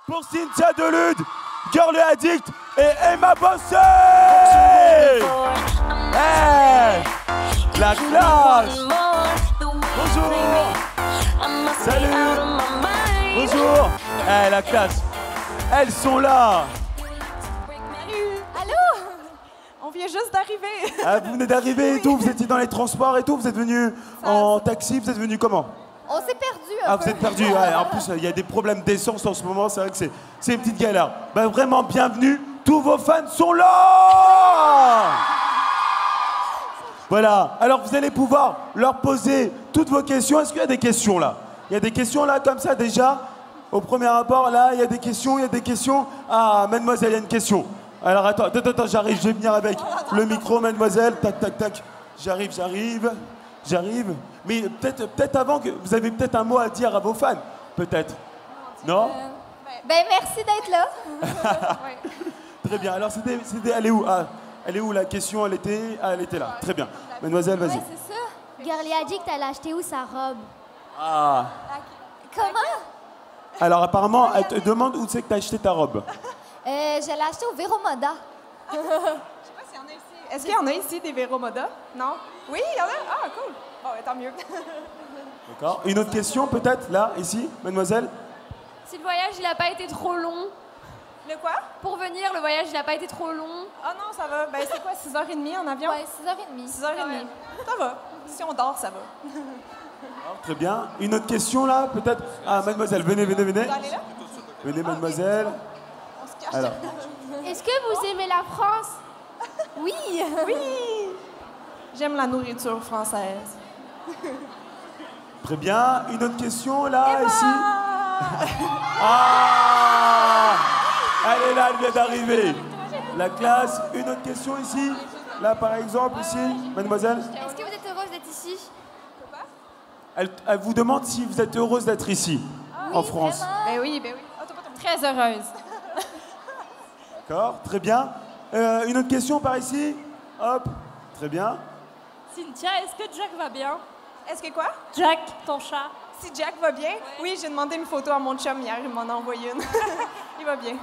pour Cynthia Delude, Girly Addict et Emma Bossé. Hey, la classe. Bonjour. Salut. Bonjour. Hey, la classe. Elles sont là. On vient juste d'arriver. Ah, vous venez d'arriver et tout, vous étiez dans les transports et tout, vous êtes venu en taxi, vous êtes venu comment? On s'est perdu un peu. Ah, vous êtes perdu, ouais, en plus il y a des problèmes d'essence en ce moment, c'est vrai que c'est une petite galère. Ben, vraiment bienvenue, tous vos fans sont là. Voilà, alors vous allez pouvoir leur poser toutes vos questions. Est-ce qu'il y a des questions là? Il y a des questions là comme ça déjà? Au premier rapport là, il y a des questions, il y a des questions. Ah, mademoiselle, il y a une question. Alors attends, j'arrive, je vais venir avec le micro, mademoiselle. Tac, tac, tac. J'arrive. Mais peut-être avant que vous avez peut-être un mot à dire à vos fans, peut-être. Non? Ben merci d'être là. Très bien. Alors c'était, elle est où? Ah, elle est où la question? Elle était là. Très bien. Mademoiselle, vas-y. Ouais, c'est ça. Girly Addict, elle a acheté où sa robe? Ah. Comment? Alors apparemment, elle te demande où c'est que t'as acheté ta robe. Je l'ai acheté au Vero Moda. Je sais pas s'il y en a ici. Est-ce qu'il y en a ici des Vero Moda? Non? Oui, il y en a? Ah, cool. Bon, tant mieux. D'accord. Une autre question peut-être, là, ici, mademoiselle? Si le voyage, il n'a pas été trop long. Le quoi? Pour venir, le voyage, il n'a pas été trop long. Ah non, ça va. Ben, c'est quoi, 6h30 en avion? Ouais, 6h30. 6h30. Ça va. Si on dort, ça va. Très bien. Une autre question, là, peut-être? Ah, mademoiselle, venez. Vous allez là? Venez, mademoiselle. On se cache. Alors. Est-ce que vous aimez la France? Oui. Oui! J'aime la nourriture française. Très bien. Une autre question, là, ici? Ah! Elle est là, elle vient d'arriver. La classe. Une autre question ici? Là, par exemple, ici, mademoiselle? Est-ce que vous êtes heureuse d'être ici? Elle vous demande si vous êtes heureuse d'être ici, en France. Ben oui. Très heureuse. D'accord, très bien. Une autre question par ici? Hop, très bien. Cynthia, est-ce que Jack va bien? Est-ce que quoi? Jack, ton chat. Si Jack va bien? Oui, j'ai demandé une photo à mon chum hier, il m'en a envoyé une. Il va bien.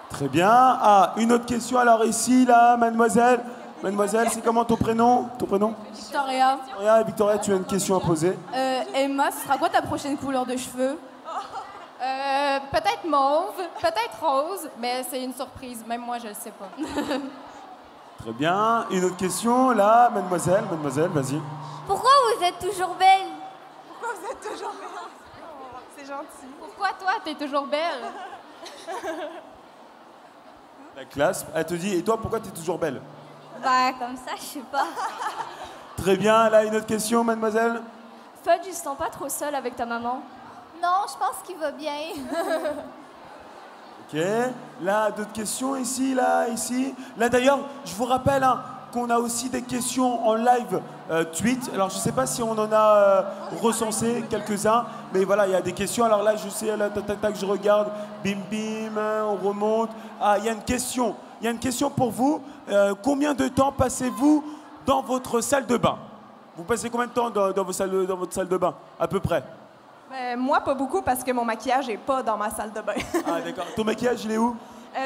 Très bien. Ah, une autre question alors ici, là, mademoiselle. Mademoiselle, c'est comment ton prénom? Ton prénom? Victoria. Victoria, tu as une question à poser. Emma, ce sera quoi ta prochaine couleur de cheveux? Peut-être mauve, peut-être rose, mais c'est une surprise. Même moi, je le sais pas. Très bien. Une autre question, là, mademoiselle, vas-y. Pourquoi vous êtes toujours belle? Pourquoi vous êtes toujours belle? C'est gentil. Pourquoi toi, t'es toujours belle? La classe, elle te dit, et toi, pourquoi tu es toujours belle? Ben, comme ça, je sais pas. Très bien. Là, une autre question, mademoiselle. Fudge, tu te sens pas trop seule avec ta maman? Non, je pense qu'il va bien. Ok. Là, d'autres questions ici, là, ici. Là, d'ailleurs, je vous rappelle qu'on a aussi des questions en live tweet. Alors, je ne sais pas si on en a recensé quelques-uns, mais voilà, il y a des questions. Alors là, je sais, là, tac, tac, tac, je regarde. Bim, bim, on remonte. Ah, il y a une question. Il y a une question pour vous. Combien de temps passez-vous dans votre salle de bain? Vous passez combien de temps dans votre salle de bain, à peu près? Moi, pas beaucoup, parce que mon maquillage est pas dans ma salle de bain. Ah, d'accord. Ton maquillage, il est où?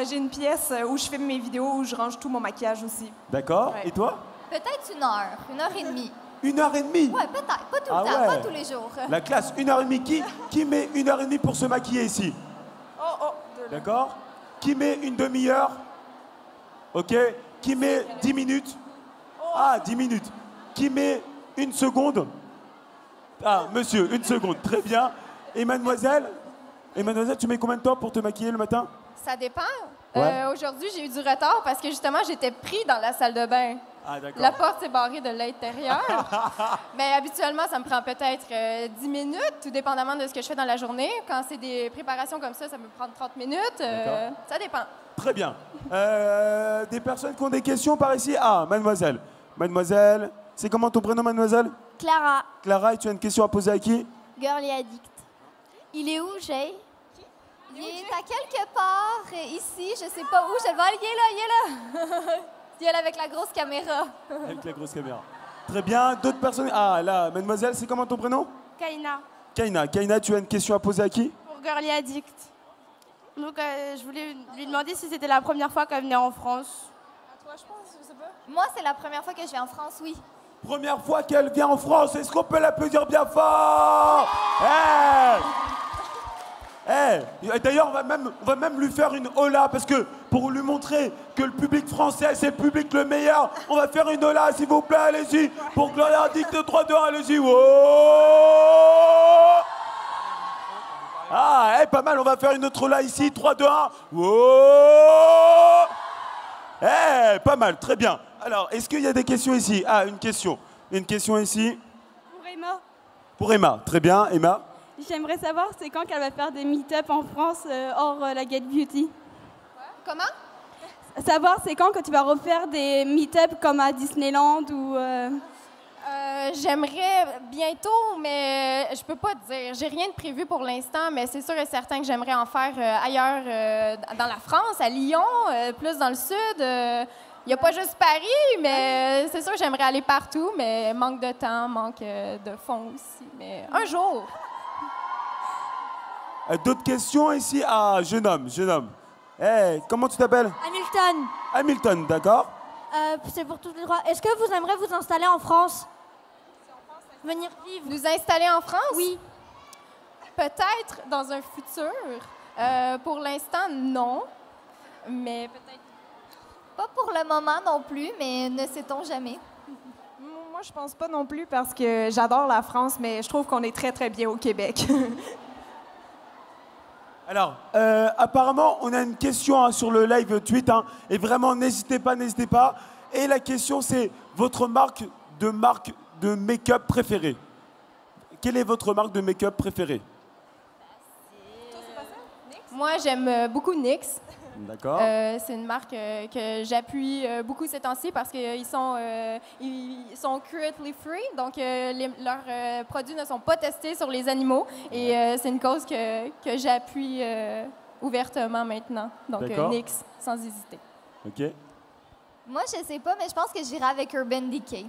J'ai une pièce où je filme mes vidéos, où je range tout mon maquillage aussi. D'accord. Ouais. Et toi? Peut-être 1 heure et demie. 1h30? Ouais, peut-être. Pas tout le Ah temps, ouais. pas tous les jours. La classe, 1h30. Qui met 1h30 pour se maquiller ici? Oh, D'accord? Qui met une demi-heure? Ok. Qui met 10 minutes? Ah, 10 minutes. Qui met 1 seconde? Ah, monsieur, 1 seconde. Très bien. Et mademoiselle? Tu mets combien de temps pour te maquiller le matin? Ça dépend. Ouais. Aujourd'hui, j'ai eu du retard parce que justement, j'étais pris dans la salle de bain. Ah, d'accord. La porte s'est barrée de l'intérieur. Mais habituellement, ça me prend peut-être 10 minutes, tout dépendamment de ce que je fais dans la journée. Quand c'est des préparations comme ça me prend 30 minutes. D'accord. Ça dépend. Très bien. Des personnes qui ont des questions par ici? Ah, mademoiselle. Mademoiselle, c'est comment ton prénom, mademoiselle? Clara, Clara, et tu as une question à poser à qui? Girly Addict. Il est où, Jay? Il est à quelque part, ici, je sais pas où. Je le vois, il est là. Il est là avec la grosse caméra. Avec la grosse caméra. Très bien. D'autres personnes? Ah, là, mademoiselle, c'est comment ton prénom? Kaina. Kaina, tu as une question à poser à qui? Pour Girly Addict. Donc, je voulais lui demander si c'était la première fois qu'elle venait en France. À toi, je pense, je sais pas. Moi, c'est la première fois que je viens en France, oui. Première fois qu'elle vient en France, est-ce qu'on peut l'applaudir bien fort? D'ailleurs, on va même lui faire une hola, parce que pour lui montrer que le public français, c'est le public le meilleur, on va faire une hola, s'il vous plaît, allez-y. Pour Gloria Dicte 3, 2, 1, allez-y. Ah, pas mal, on va faire une autre hola ici, 3, 2, 1. Pas mal, très bien. Alors, est-ce qu'il y a des questions ici? Ah, une question. Une question ici. Pour Emma. Pour Emma, très bien, Emma. J'aimerais savoir c'est quand qu'elle va faire des meet-up en France hors la Get Beauty. Comment? Savoir c'est quand que tu vas refaire des meet-up comme à Disneyland ou... J'aimerais bientôt, mais je peux pas te dire. J'ai rien de prévu pour l'instant, mais c'est sûr et certain que j'aimerais en faire ailleurs dans la France, à Lyon, plus dans le sud. Il n'y a pas juste Paris, mais c'est sûr que j'aimerais aller partout, mais manque de temps, manque de fonds aussi. Mais un jour. D'autres questions ici? Ah, jeune homme. Comment tu t'appelles? Hamilton, Hamilton, d'accord. c'est pour tous les droits. Est-ce que vous aimeriez vous installer en France? Venir vivre? Nous installer en France? Oui. Peut-être dans un futur. Pour l'instant, non. Mais peut-être. Pas pour le moment non plus, mais ne sait-on jamais. Moi, je pense pas non plus parce que j'adore la France, mais je trouve qu'on est très, très bien au Québec. Alors, apparemment, on a une question sur le live tweet. Et vraiment, n'hésitez pas. Et la question, c'est votre marque de make-up préférée. Quelle est votre marque de make-up préférée? Moi, j'aime beaucoup NYX. D'accord. C'est une marque que j'appuie beaucoup ces temps-ci parce qu'ils sont cruelty free, donc leurs produits ne sont pas testés sur les animaux et c'est une cause que j'appuie ouvertement maintenant. Donc NYX, sans hésiter. OK. Moi, je sais pas, mais je pense que j'irai avec Urban Decay.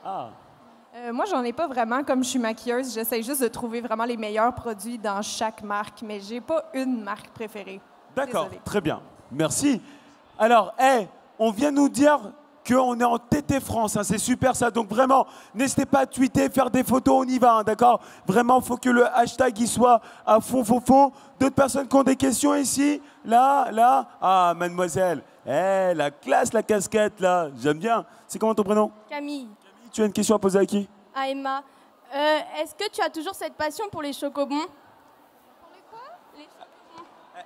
Ah. Moi, j'en ai pas vraiment. Comme je suis maquilleuse, j'essaie juste de trouver vraiment les meilleurs produits dans chaque marque, mais j'ai pas une marque préférée. D'accord, Désolée. très bien. Merci. Alors, on vient nous dire qu'on est en TT France, c'est super ça. Donc vraiment, n'hésitez pas à tweeter, faire des photos, on y va, d'accord? Vraiment, il faut que le hashtag il soit à fond. D'autres personnes qui ont des questions ici? Là. Ah, mademoiselle. La classe, la casquette, là. J'aime bien. C'est comment ton prénom? Camille. Tu as une question à poser à qui? À Emma. Est-ce que tu as toujours cette passion pour les chocobons?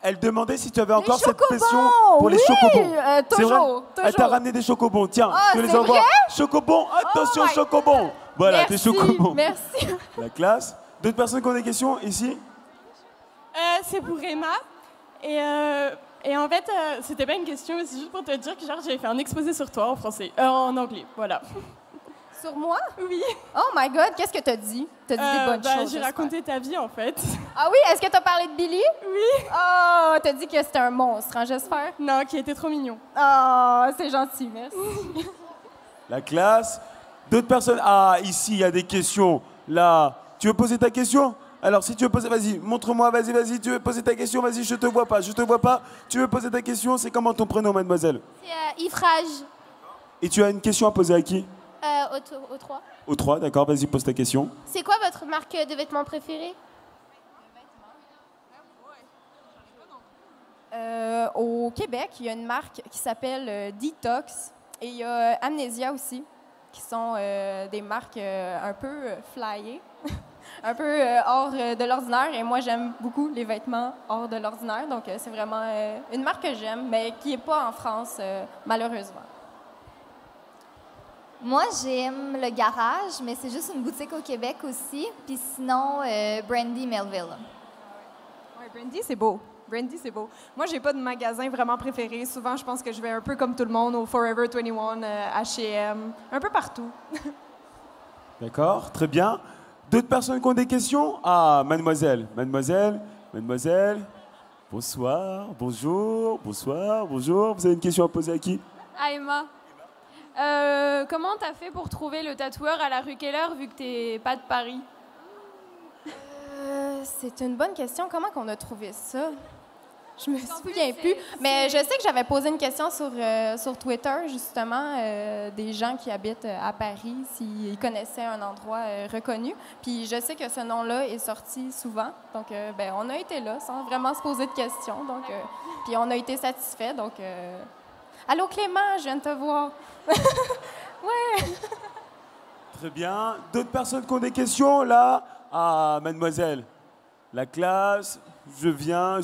Elle demandait si tu avais encore cette chocobons, passion pour les chocobons. C'est vrai? Toujours. Elle t'a ramené des chocobons. Tiens, Ah, je te les c'est envoie. vrai? Chocobons, attention, Oh my- chocobons. Voilà, Merci, tes chocobons. merci. La classe. D'autres personnes qui ont des questions ici? C'est pour Emma. Et en fait, c'était pas une question, mais c'est juste pour te dire que j'avais fait un exposé sur toi en français. En anglais, voilà. Sur moi? Oui. Oh my God, qu'est-ce que t'as dit? T'as dit des bonnes choses. J'ai raconté ta vie, en fait. Ah oui, est-ce que t'as parlé de Billy? Oui. Oh, t'as dit que c'était un monstre, hein, j'espère? Non, qui était trop mignon. Oh, c'est gentil, merci. La classe. D'autres personnes? Ah, ici, il y a des questions. Là, tu veux poser ta question? Alors, si tu veux poser, vas-y, montre-moi, vas-y, tu veux poser ta question, vas-y, je te vois pas. Tu veux poser ta question, c'est comment ton prénom, mademoiselle? C'est Ifrage, Et tu as une question à poser à qui? au 3. Au 3, d'accord, vas-y, pose ta question. C'est quoi votre marque de vêtements préférée? Au Québec, il y a une marque qui s'appelle Detox et il y a Amnesia aussi, qui sont des marques un peu flyées, un peu hors de l'ordinaire. Et moi, j'aime beaucoup les vêtements hors de l'ordinaire. Donc, c'est vraiment une marque que j'aime, mais qui n'est pas en France, malheureusement. Moi, j'aime le Garage, mais c'est juste une boutique au Québec aussi. Puis sinon, Brandy Melville. Ouais, Brandy, c'est beau. Moi, j'ai pas de magasin vraiment préféré. Souvent, je pense que je vais un peu comme tout le monde au Forever 21, H&M, un peu partout. D'accord, très bien. D'autres personnes qui ont des questions? Ah, mademoiselle. Bonsoir, bonjour. Vous avez une question à poser à qui? À Emma. Comment t'as fait pour trouver le tatoueur à la rue Keller vu que t'es pas de Paris? C'est une bonne question. Comment qu'on a trouvé ça? Je me souviens plus. Mais je sais que j'avais posé une question sur Twitter, justement, des gens qui habitent à Paris, s'ils connaissaient un endroit reconnu. Puis je sais que ce nom-là est sorti souvent. Donc, ben, on a été là sans vraiment se poser de questions. Donc, puis on a été satisfaits. Donc, allô Clément, je viens de te voir. Ouais. Très bien. D'autres personnes qui ont des questions, là? Ah, mademoiselle. La classe, je viens.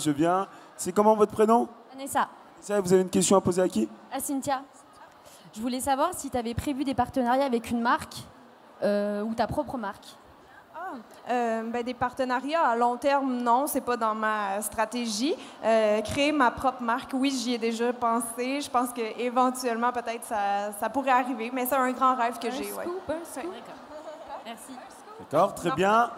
C'est comment votre prénom? Vanessa, Ça, vous avez une question à poser à qui? à Cynthia, je voulais savoir si tu avais prévu des partenariats avec une marque ou ta propre marque. Ben, des partenariats à long terme, non, c'est pas dans ma stratégie. Créer ma propre marque, oui, j'y ai déjà pensé. Je pense qu'éventuellement, peut-être, ça pourrait arriver, mais c'est un grand rêve que j'ai. Ouais. D'accord. Merci. D'accord, très bien.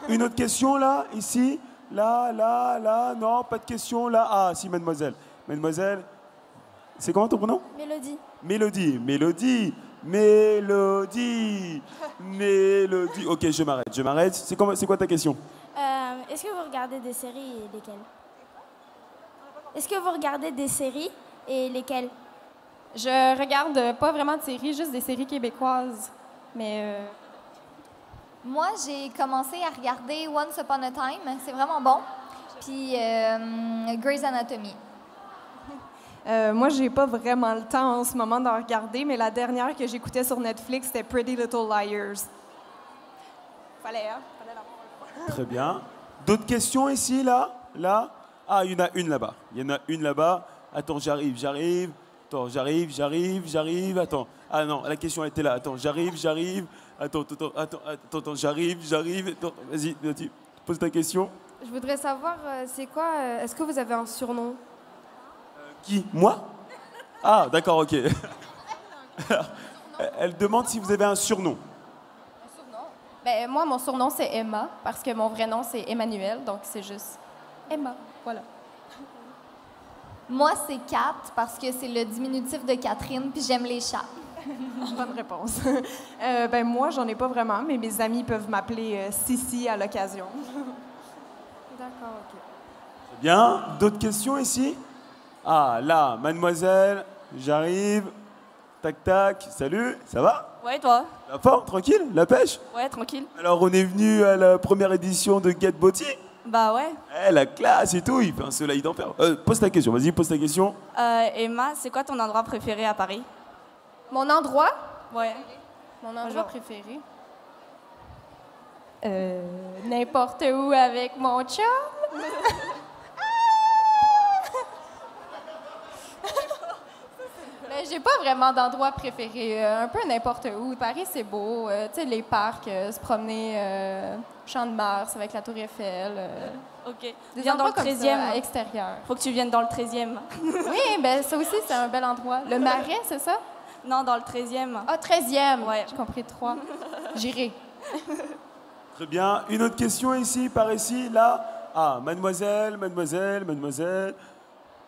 Une autre question, là, ici? Là, non, pas de question, là. Ah, si, mademoiselle. Mademoiselle, c'est comment ton prénom? Mélodie. Mélodie. Ok, je m'arrête. C'est quoi ta question? Est-ce que vous regardez des séries et lesquelles? Est-ce que vous regardez des séries et lesquelles? Je regarde pas vraiment de séries, juste des séries québécoises. Mais Moi, j'ai commencé à regarder Once Upon a Time. C'est vraiment bon. Puis Grey's Anatomy. Moi, j'ai pas vraiment le temps en ce moment d'en regarder, mais la dernière que j'écoutais sur Netflix, c'était Pretty Little Liars. Fallait la Très bien. D'autres questions ici, là? Ah, il y en a une là-bas. Attends, j'arrive. Attends. Ah non, la question était là. Attends, j'arrive. Attends, j'arrive. Attends, vas-y, pose ta question. Je voudrais savoir, c'est quoi, est-ce que vous avez un surnom? Qui? Moi? Ah, d'accord, ok. Alors, elle demande si vous avez un surnom. ben, moi, mon surnom, c'est Emma, parce que mon vrai nom, c'est Emmanuel. Donc, c'est juste Emma. Voilà. Moi, c'est Kat parce que c'est le diminutif de Catherine, puis j'aime les chats. Bonne réponse. Ben moi, j'en ai pas vraiment, mais mes amis peuvent m'appeler Sissi à l'occasion. D'accord, ok. Bien. D'autres questions ici? Ah, là, mademoiselle, j'arrive. Tac. Salut, ça va? Ouais, toi? La forme, tranquille? La pêche? Ouais, tranquille. Alors, on est venu à la première édition de Get Body. Bah ouais. La classe et tout, il fait un soleil d'enfer. Pose ta question, vas-y, pose ta question. Emma, c'est quoi ton endroit préféré à Paris? Mon endroit? Ouais. Mon endroit Genre. préféré? N'importe où avec mon chum. Mais j'ai pas vraiment d'endroit préféré. Un peu n'importe où. Paris, c'est beau. Tu sais, les parcs, se promener Champ de Mars avec la Tour Eiffel. Ok. Des Viens dans le endroits comme 13e. ça, à l'extérieur. Faut que tu viennes dans le 13e. Oui, ben ça aussi, c'est un bel endroit. Le Marais, c'est ça? Non, dans le 13e. Ah, 13e. Ouais. J'ai compris 3. J'irai. Très bien. Une autre question ici, par ici, là. Ah, mademoiselle.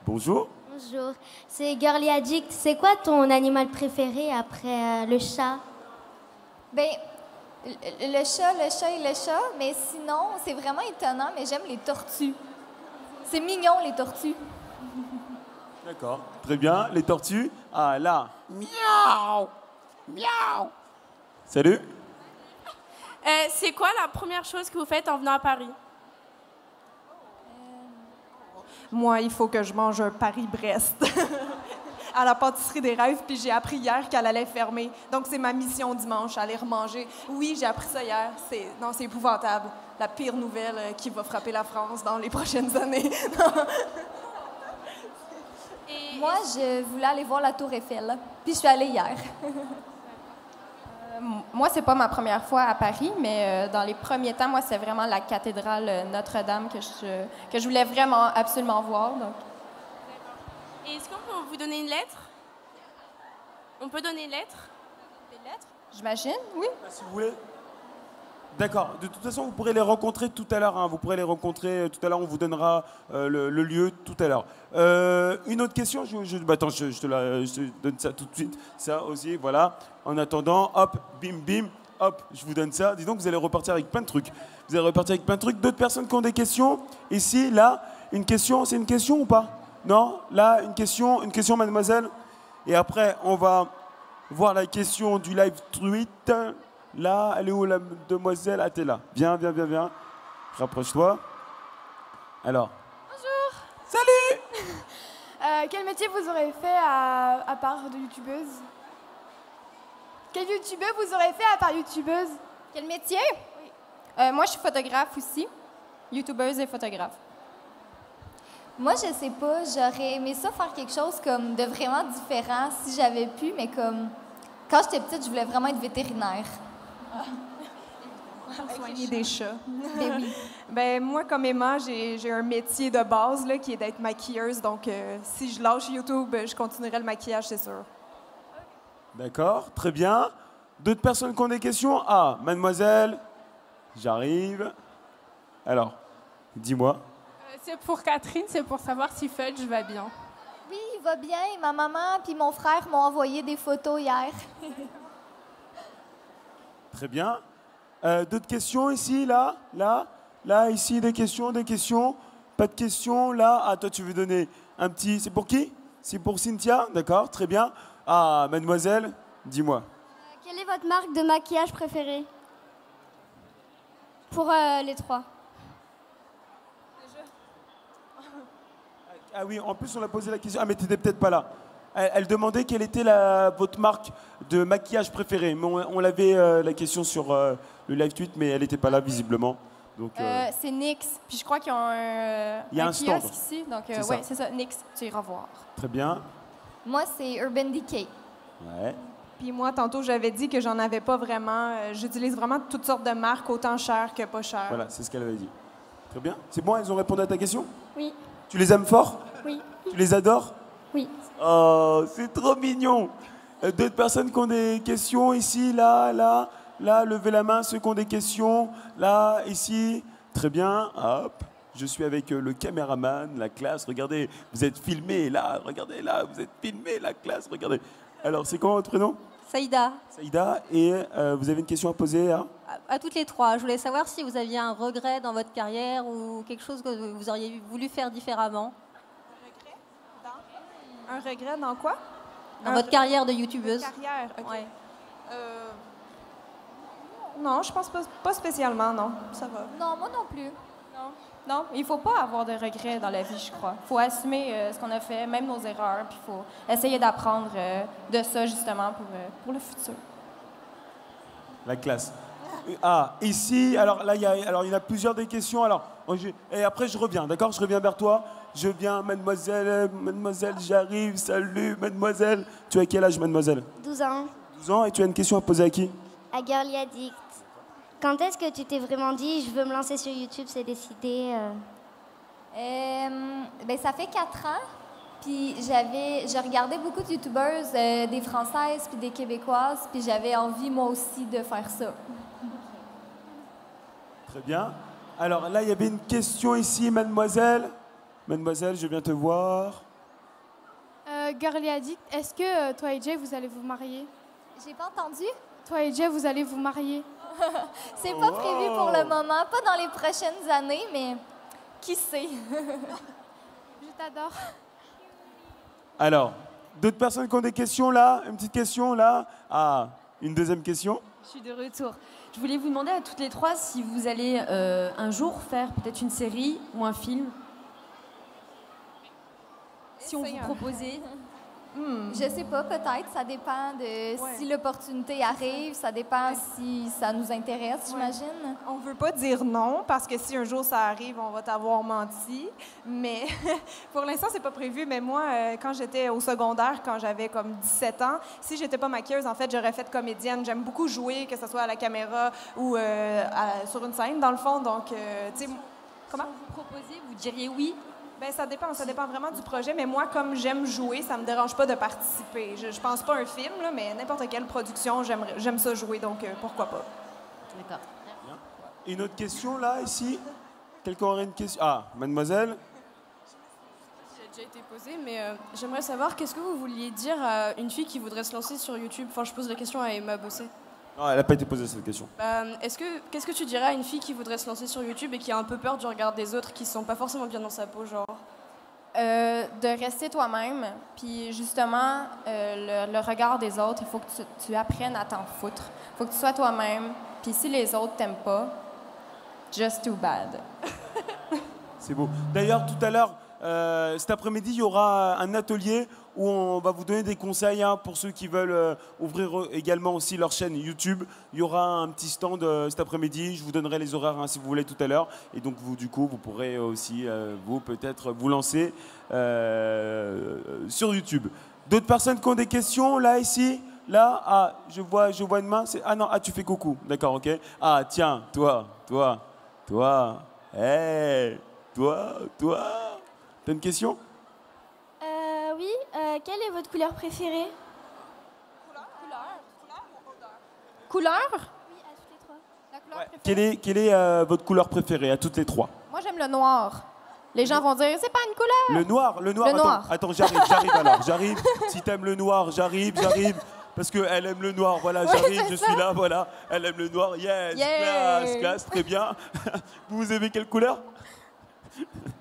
Bonjour. Bonjour, c'est Girly Addict. C'est quoi ton animal préféré après le chat? Ben, le chat, mais sinon, c'est vraiment étonnant, mais j'aime les tortues. C'est mignon, les tortues. D'accord. Très bien. Les tortues. Ah, là. Miaou. Salut. C'est quoi la première chose que vous faites en venant à Paris? Moi, il faut que je mange un Paris-Brest à la pâtisserie des rêves, puis j'ai appris hier qu'elle allait fermer. Donc, c'est ma mission dimanche, aller remanger. Oui, j'ai appris ça hier. C'est épouvantable. La pire nouvelle qui va frapper la France dans les prochaines années. Moi, je voulais aller voir la Tour Eiffel, puis je suis allée hier. Moi, c'est pas ma première fois à Paris, mais dans les premiers temps, moi, c'est vraiment la cathédrale Notre-Dame que je voulais vraiment absolument voir. Donc. Et est-ce qu'on peut vous donner une lettre? On peut donner une lettre? Des lettres? J'imagine, oui. Si vous voulez. D'accord. De toute façon, vous pourrez les rencontrer tout à l'heure. Vous pourrez les rencontrer tout à l'heure. On vous donnera le lieu tout à l'heure. Une autre question. Attends, je te donne ça tout de suite. Ça aussi, voilà. En attendant, hop, bim, hop, je vous donne ça. Dis donc, vous allez repartir avec plein de trucs. D'autres personnes qui ont des questions? Ici, là. Une question, c'est une question ou pas? Non? Là, une question, mademoiselle. Et après, on va voir la question du live tweet. Là, elle est où la demoiselle? Ah, t'es là. Viens. Rapproche-toi. Alors. Bonjour. Salut. Quel métier vous aurez fait à part de youtubeuse? Quel youtubeur vous aurez fait à part youtubeuse? Quel métier? Moi, je suis photographe aussi. YouTubeuse et photographe. Moi, je sais pas, j'aurais aimé ça faire quelque chose comme de vraiment différent si j'avais pu, mais comme quand j'étais petite, je voulais vraiment être vétérinaire. Soigner des chats. Ben oui. Ben, moi, comme Emma, j'ai un métier de base là, qui est d'être maquilleuse. Donc, si je lâche YouTube, je continuerai le maquillage, c'est sûr. D'accord, très bien. D'autres personnes qui ont des questions? Ah, mademoiselle, j'arrive. Alors, dis-moi. C'est pour Catherine, c'est pour savoir si Fudge va bien. Oui, il va bien. Ma maman puis mon frère m'ont envoyé des photos hier. Très bien. D'autres questions ici, là, ici, des questions? Pas de questions, là. Ah, toi, tu veux donner un petit... C'est pour qui? C'est pour Cynthia? D'accord, très bien. Ah, mademoiselle, dis-moi. Quelle est votre marque de maquillage préférée? Pour les trois. Ah oui, en plus, on a posé la question. Ah, mais t'étais peut-être pas là. Elle demandait quelle était votre marque de maquillage préférée. Mais on l'avait la question sur le live tweet, mais elle n'était pas là visiblement. Donc, C'est NYX. Puis je crois qu'ils ont il y a un stand kiosque ici. Donc, C'est oui, ça. c'est ça, NYX. Tu iras voir. Très bien. Moi, c'est Urban Decay. Ouais. Puis moi, tantôt, j'avais dit que j'en avais pas vraiment. J'utilise vraiment toutes sortes de marques, autant chères que pas chères. Voilà, c'est ce qu'elle avait dit. Très bien. C'est bon, elles ont répondu à ta question? Oui. Tu les aimes fort? Oui. Tu les adores? Oui. Oh, c'est trop mignon. D'autres personnes qui ont des questions ici, là, levez la main, ceux qui ont des questions, là, ici. Très bien, hop. Je suis avec le caméraman, la classe. Regardez, vous êtes filmés là. Regardez là, vous êtes filmés, la classe. Regardez. Alors, c'est comment votre prénom? Saïda. Saïda. Et vous avez une question à poser À toutes les trois, je voulais savoir si vous aviez un regret dans votre carrière ou quelque chose que vous auriez voulu faire différemment. Un regret dans quoi? Dans votre carrière de youtubeuse. Carrière, OK. Ouais. Non, je pense pas spécialement, non. Ça va. Non, moi non plus. Non, il faut pas avoir de regrets dans la vie, je crois. Il faut assumer ce qu'on a fait, même nos erreurs, puis il faut essayer d'apprendre de ça, justement, pour le futur. La classe. Ah, ici, alors là, il y en a plusieurs des questions. Alors, et après, je reviens, d'accord? Je reviens vers toi. Je viens, mademoiselle, j'arrive, salut, mademoiselle. Tu as quel âge, mademoiselle? 12 ans. 12 ans, et tu as une question à poser à qui? À Girly Addict. Quand est-ce que tu t'es vraiment dit, je veux me lancer sur YouTube, c'est décidé Ben, ça fait 4 ans. Puis je regardais beaucoup de youtubeuses, des Françaises puis des Québécoises, puis j'avais envie moi aussi de faire ça. Très bien. Alors là, il y avait une question ici, mademoiselle. Mademoiselle, je viens te voir. Girly Addict, est-ce que toi et Jay, vous allez vous marier? J'ai pas entendu? Toi et Jay, vous allez vous marier? C'est pas prévu pour le moment, pas dans les prochaines années, mais qui sait? Je t'adore. Alors, d'autres personnes qui ont des questions là? Une petite question là? Ah, une deuxième question? Je suis de retour. Je voulais vous demander à toutes les trois si vous allez un jour faire peut-être une série ou un film. Si on vous proposait. Je sais pas, peut-être. Ça dépend de si l'opportunité arrive. Ça dépend si ça nous intéresse, j'imagine. On veut pas dire non, parce que si un jour ça arrive, on va t'avoir menti. Mais pour l'instant, c'est pas prévu. Mais moi, quand j'étais au secondaire, quand j'avais comme 17 ans, si j'étais pas maquilleuse, en fait, j'aurais fait comédienne. J'aime beaucoup jouer, que ce soit à la caméra ou sur une scène, dans le fond. Donc, tu sais... Comment? Si on vous proposait, vous diriez oui? Bien, ça dépend vraiment du projet, mais moi, comme j'aime jouer, ça me dérange pas de participer. Je pense pas un film, là, mais n'importe quelle production, j'aime ça jouer, donc pourquoi pas. D'accord. Une autre question là, ici? Quelqu'un aurait une question? Ah, mademoiselle? J'ai déjà été posée, mais j'aimerais savoir qu'est-ce que vous vouliez dire à une fille qui voudrait se lancer sur YouTube? Enfin, je pose la question à Emma Bosset. Non, elle n'a pas été posée cette question. Qu'est-ce que tu dirais à une fille qui voudrait se lancer sur YouTube et qui a un peu peur du regard des autres qui sont pas forcément bien dans sa peau, genre? De rester toi-même, puis justement, le regard des autres, il faut que tu apprennes à t'en foutre. Il faut que tu sois toi-même, puis si les autres t'aiment pas, just too bad. C'est beau. D'ailleurs, tout à l'heure, cet après-midi, il y aura un atelier où on va vous donner des conseils pour ceux qui veulent ouvrir également aussi leur chaîne YouTube. Il y aura un petit stand cet après-midi. Je vous donnerai les horaires si vous voulez tout à l'heure. Et donc, vous, du coup, vous pourrez aussi, vous, peut-être vous lancer sur YouTube. D'autres personnes qui ont des questions, là, ici? Là? Ah, je vois une main. Ah non, tu fais coucou. D'accord, ok. Ah, tiens, toi. Hey, toi. T'as une question? Oui, quelle est votre couleur préférée? Couleur? Oui, à toutes les trois. La couleur préférée? Quelle est votre couleur préférée à toutes les trois? Moi, j'aime le noir. Les gens vont dire, c'est pas une couleur. Le noir. Attends, j'arrive alors. J'arrive. Si t'aimes le noir, j'arrive. Parce qu'elle aime le noir, voilà, j'arrive, je suis là, voilà. Elle aime le noir, yes. Classe, très bien. Vous aimez quelle couleur?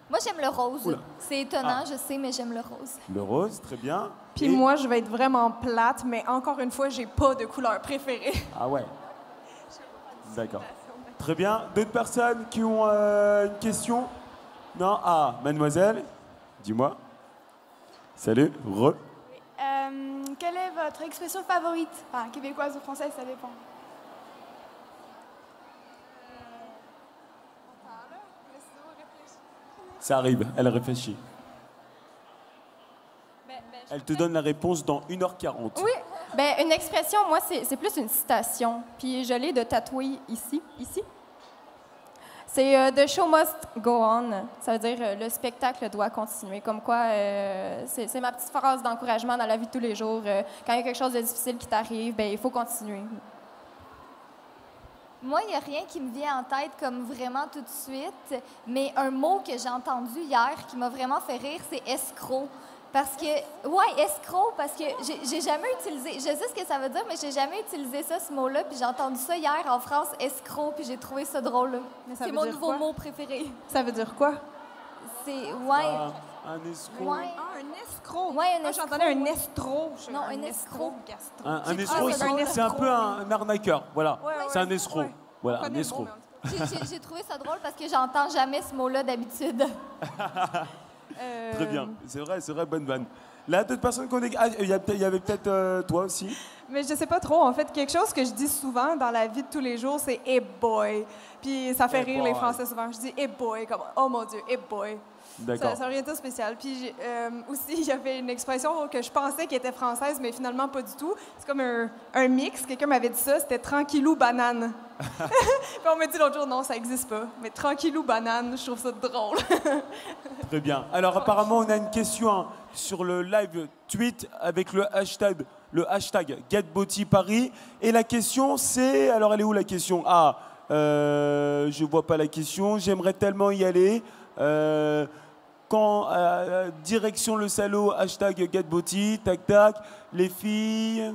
Moi, j'aime le rose. Oula. C'est étonnant, je sais, mais j'aime le rose. Le rose, très bien. Puis moi, je vais être vraiment plate, mais encore une fois, j'ai pas de couleur préférée. Ah ouais. D'accord. Très bien. D'autres personnes qui ont une question? Non? Ah, mademoiselle, dis-moi. Salut, Quelle est votre expression favorite? Enfin, québécoise ou française, ça dépend. Ça arrive, elle réfléchit. Elle te donne la réponse dans 1h40. Oui, une expression, moi, c'est plus une citation. Puis je l'ai de tatouer ici. C'est The show must go on. Ça veut dire le spectacle doit continuer. Comme quoi, c'est ma petite phrase d'encouragement dans la vie de tous les jours. Quand il y a quelque chose de difficile qui t'arrive, il faut continuer. Moi, il n'y a rien qui me vient en tête comme vraiment tout de suite, mais un mot que j'ai entendu hier qui m'a vraiment fait rire, c'est escroc. Parce que, escroc, parce que j'ai jamais utilisé, je sais ce que ça veut dire, mais j'ai jamais utilisé ça, ce mot-là, puis j'ai entendu ça hier en France, escroc, puis j'ai trouvé ça drôle. C'est mon nouveau mot préféré. Ça veut dire quoi? C'est, un escroc. Ouais. Un escroc. Ouais, un escroc. J'entendais un estro. Non, un escroc. Un escroc, c'est un peu un arnaqueur. Voilà, c'est un escroc. Voilà, un escroc. J'ai trouvé ça drôle parce que j'entends jamais ce mot-là d'habitude. Très bien, c'est vrai, bonne vanne. Là, d'autres personnes qu'on est... Ah, il y avait peut-être toi aussi. Mais je sais pas trop. En fait, quelque chose que je dis souvent dans la vie de tous les jours, c'est « hey boy ». Puis ça fait rire les Français souvent. Je dis « hey boy », comme « oh mon Dieu, hey boy ». D'accord. Ça n'a rien de spécial. Puis aussi, il y avait une expression que je pensais qui était française, mais finalement pas du tout. C'est comme un mix. Quelqu'un m'avait dit ça, c'était « tranquillou banane ». Puis on m'a dit l'autre jour, non, ça n'existe pas. Mais « tranquillou banane », je trouve ça drôle. Très bien. Alors apparemment, on a une question sur le live tweet avec le hashtag GetBotyParis. Et la question, c'est... Alors, elle est où la question? Ah, je vois pas la question. J'aimerais tellement y aller. Quand direction le salaud, hashtag GetBoty, tac, les filles,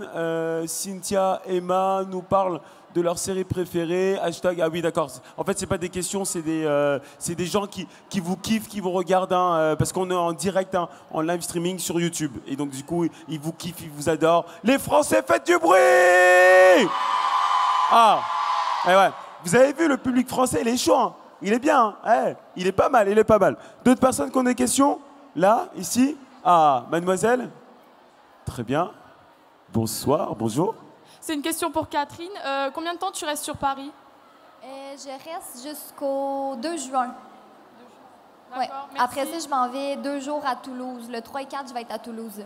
Cynthia, Emma nous parlent de leur série préférée, hashtag, ah oui d'accord, en fait c'est pas des questions, c'est des gens qui vous kiffent, qui vous regardent, parce qu'on est en direct, en live streaming sur YouTube, et donc du coup, ils vous kiffent, ils vous adorent. Les Français, faites du bruit! Ah, et ouais, vous avez vu, le public français, il est chaud, hein. Il est bien, hein. Il est pas mal, D'autres personnes qui ont des questions? Là, ici? Ah, mademoiselle? Très bien. Bonsoir, bonjour. C'est une question pour Catherine. Combien de temps tu restes sur Paris? Je reste jusqu'au 2 juin. Ouais. Merci. Après ça, je m'en vais 2 jours à Toulouse. Le 3 et 4, je vais être à Toulouse.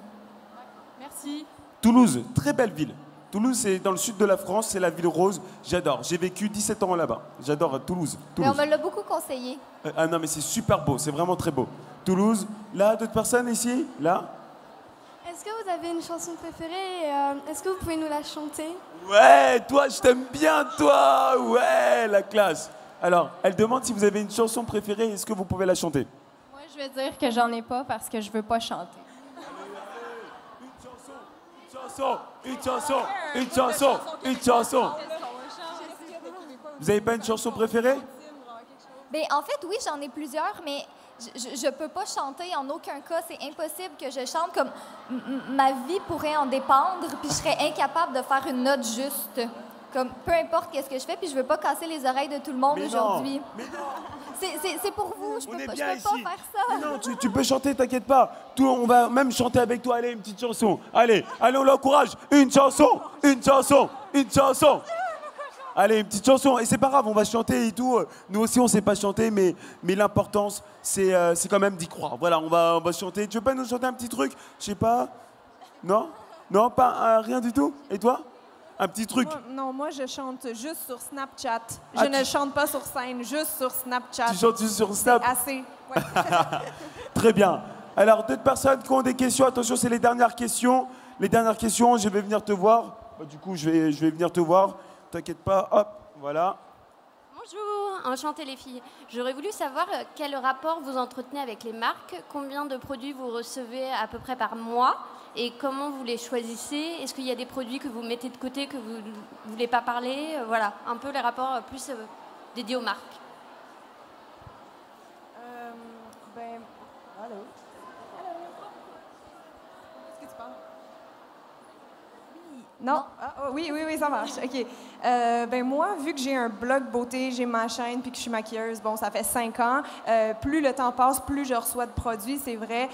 Merci. Toulouse, très belle ville. Toulouse, c'est dans le sud de la France, c'est la ville rose. J'adore. J'ai vécu 17 ans là-bas. J'adore Toulouse. Mais on me l'a beaucoup conseillé. Ah non, mais c'est super beau. C'est vraiment très beau. Toulouse. Là, d'autres personnes ici? Là? Est-ce que vous avez une chanson préférée? Est-ce que vous pouvez nous la chanter? Ouais, toi, je t'aime bien, toi. Ouais, la classe. Alors, elle demande si vous avez une chanson préférée. Est-ce que vous pouvez la chanter? Moi, je vais dire que j'en ai pas parce que je veux pas chanter. chanson, une chanson, une chanson, une chanson. Vous avez pas une chanson préférée? Ben, en fait, oui, j'en ai plusieurs, mais je peux pas chanter en aucun cas. C'est impossible que je chante comme ma vie pourrait en dépendre, puis je serais incapable de faire une note juste. Comme peu importe qu'est-ce que je fais, puis je veux pas casser les oreilles de tout le monde aujourd'hui. Mais non. C'est pour vous, je peux pas faire ça. Mais non, tu peux chanter, t'inquiète pas. On va même chanter avec toi. Allez, une petite chanson. Allez, on l'encourage. Une chanson, une chanson, une chanson. Allez, une petite chanson. Et c'est pas grave, on va chanter et tout. Nous aussi, on sait pas chanter, mais l'importance, c'est quand même d'y croire. Voilà, on va chanter. Tu veux pas nous chanter un petit truc? Je sais pas. Non? Non, pas rien du tout? Et toi? Un petit truc? Moi, je chante juste sur Snapchat. Je ne chante pas sur scène, juste sur Snapchat. Tu chantes juste sur Snap? Assez. Ouais. Très bien. Alors, d'autres personnes qui ont des questions, attention, c'est les dernières questions. Les dernières questions, je vais venir te voir. Du coup, je vais venir te voir. T'inquiète pas, hop, voilà. Bonjour, enchantée les filles. J'aurais voulu savoir quel rapport vous entretenez avec les marques, combien de produits vous recevez à peu près par mois et comment vous les choisissez. Est-ce qu'il y a des produits que vous mettez de côté, que vous ne voulez pas parler? Voilà, un peu les rapports plus dédiés aux marques. Allô? Est-ce que tu parles? Non? Oui, ça marche. OK. Moi, vu que j'ai un blog beauté, j'ai ma chaîne, puis que je suis maquilleuse, bon, ça fait 5 ans, plus le temps passe, plus je reçois de produits, c'est vrai.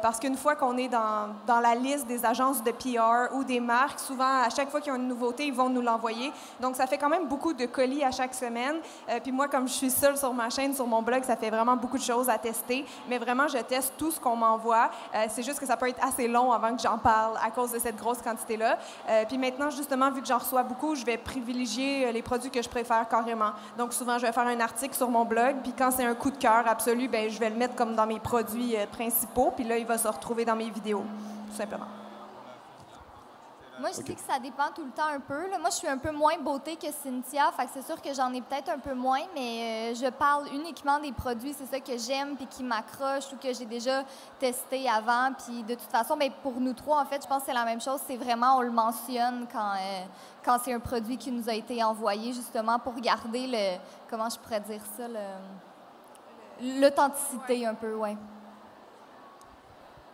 Parce qu'une fois qu'on est dans la liste des agences de PR ou des marques, souvent, à chaque fois qu'il y a une nouveauté, ils vont nous l'envoyer. Donc, ça fait quand même beaucoup de colis à chaque semaine. Puis moi, comme je suis seule sur ma chaîne, sur mon blog, ça fait vraiment beaucoup de choses à tester. Mais vraiment, je teste tout ce qu'on m'envoie. C'est juste que ça peut être assez long avant que j'en parle à cause de cette grosse quantité-là. Puis maintenant, justement, vu que j'en reçois beaucoup, je vais privilégier les produits que je préfère carrément. Donc, souvent, je vais faire un article sur mon blog, puis quand c'est un coup de cœur absolu, ben je vais le mettre comme dans mes produits principaux, puis là, il va se retrouver dans mes vidéos, tout simplement. Moi, je dis que ça dépend tout le temps un peu. Là, moi, je suis un peu moins beauté que Cynthia, fait que c'est sûr que j'en ai peut-être un peu moins, mais je parle uniquement des produits, c'est ça que j'aime puis qui m'accroche ou que j'ai déjà testé avant. Puis de toute façon, ben, pour nous trois, en fait, je pense que c'est la même chose. C'est vraiment, on le mentionne quand c'est un produit qui nous a été envoyé, justement, pour garder le, comment je pourrais dire ça, l'authenticité un peu, ouais.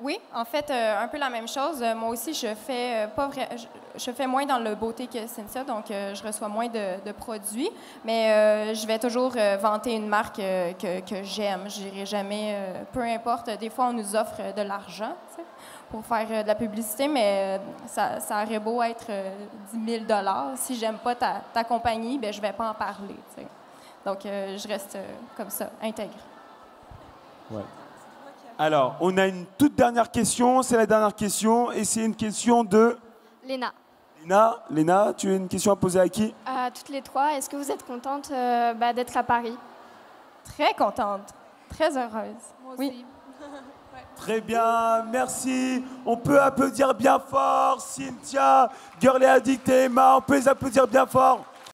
Oui, en fait, un peu la même chose. Moi aussi, je fais moins dans le beauté que Cynthia, donc je reçois moins de produits, mais je vais toujours vanter une marque que j'aime. Je dirais jamais, peu importe. Des fois, on nous offre de l'argent, tu sais, pour faire de la publicité, mais ça aurait beau être 10 000 $. Si j'aime pas ta compagnie, ben je vais pas en parler, tu sais. Donc, je reste comme ça, intègre. Ouais. Alors, on a une toute dernière question, c'est la dernière question, et c'est une question de... Léna. Léna, tu as une question à poser à qui? À toutes les trois, est-ce que vous êtes contente d'être à Paris? Très contente, très heureuse. Moi aussi. Oui. Très bien, merci. On peut applaudir bien fort Cynthia, Girly Addict et Emma, on peut les applaudir bien fort.